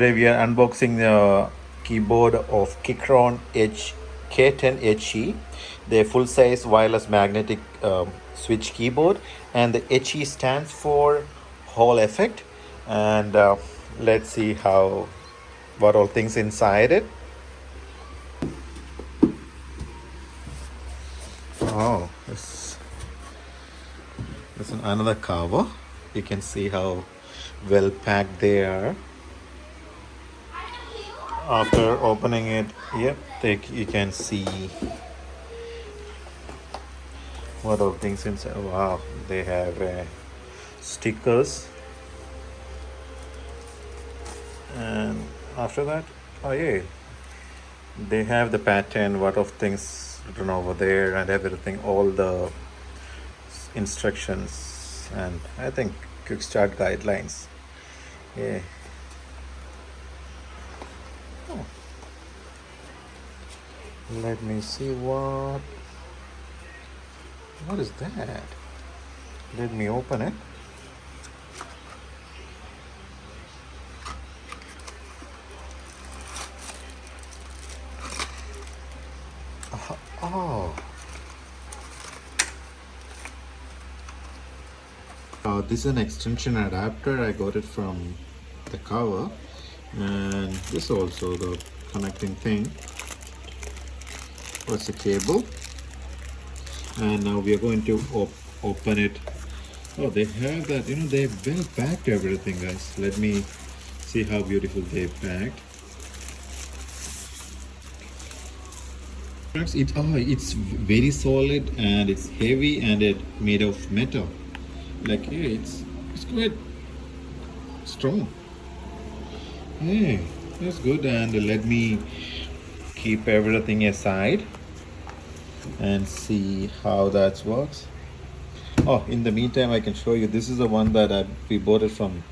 Today we are unboxing the keyboard of Keychron K10 HE, the full-size wireless magnetic switch keyboard, and the HE stands for Hall Effect. And let's see what all things inside it. Oh, this is another cover. You can see how well packed they are. After opening it, yep, you can see what all things inside. Wow, they have stickers, and after that, oh yeah, they have the pattern, what of things written over there and everything, all the instructions, and I think quick start guidelines. Yeah. Oh. Let me see what is that? Let me open it. Oh. This is an extension adapter. I got it from the cover, and this also the connecting thing. What's the cable? And now we are going to open it. Oh, they have that, they've well packed everything, guys. Let me see how beautiful they've packed. It's very solid and it's heavy and it made of metal. Like, yeah, it's quite strong. Yeah, that's good. And let me keep everything aside and see how that works. Oh, in the meantime, I can show you. This is the one that we bought it from.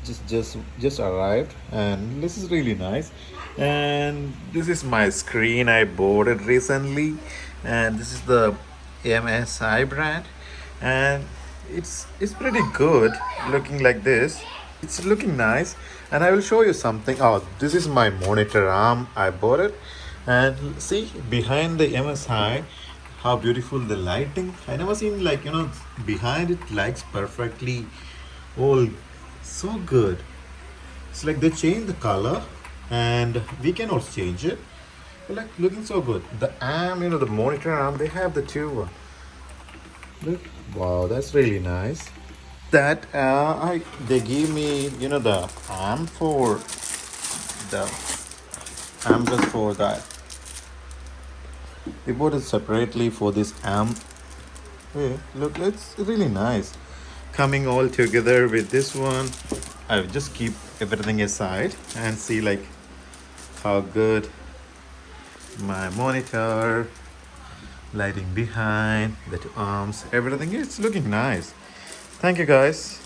It's just arrived, and this is really nice. And this is my screen. I bought it recently, and this is the MSI brand, and it's pretty good. Looking like this, it's looking nice. And I will show you something. Oh, this is my monitor arm. I bought it, and see behind the MSI how beautiful the lighting. I never seen, like, behind it lights perfectly. Oh, so good. It's like they changed the color, and we can also change it. But like, looking so good. The arm, the monitor arm, they have the two. Look, wow, that's really nice. That they give me, the arm for the arm just for that. We bought it separately for this amp. Hey, look, it's really nice. Coming all together with this one, I'll just keep everything aside and see like how good my monitor, lighting behind, the two arms, everything. It's looking nice. Thank you, guys.